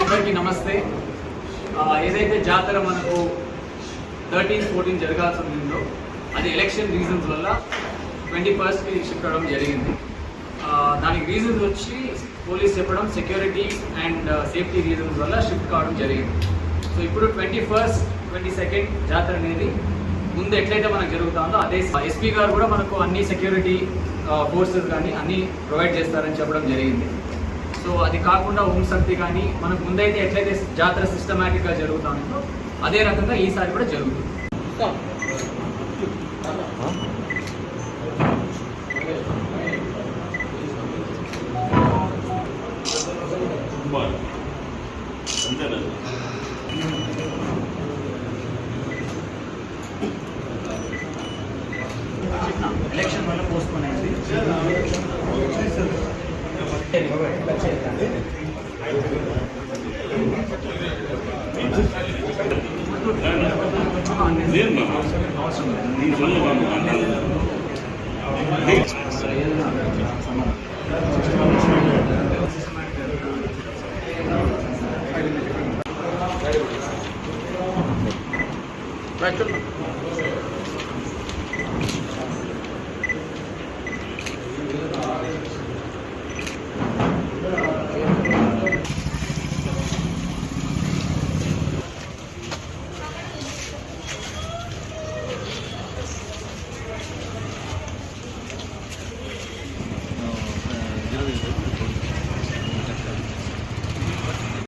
అందరికీ నమస్తే. ఏదైతే జాతర మనకు 13-14 జరగాల్సి ఉందో అది ఎలక్షన్ రీజన్స్ వల్ల 21st షిఫ్ట్ అవ్వడం జరిగింది. దానికి రీజన్స్ వచ్చి పోలీస్ చెప్పడం సెక్యూరిటీ అండ్ సేఫ్టీ రీజన్స్ వల్ల షిఫ్ట్ కావడం జరిగింది. సో ఇప్పుడు 21st, 22nd జాతర అనేది ముందు ఎట్లయితే మనకు జరుగుతుందో అదే ఎస్పీ గారు కూడా మనకు అన్ని సెక్యూరిటీ ఫోర్సెస్ కానీ అన్నీ ప్రొవైడ్ చేస్తారని చెప్పడం జరిగింది. సో అది కాకుండా హోంశక్తి కానీ మనకు ముందైతే ఎట్లయితే జాతర సిస్టమేటిక్గా జరుగుతుందో అదే రకంగా ఈసారి కూడా జరుగుతుంది. ఎలక్షన్ వల్ల పోస్ట్పోన్ అయింది.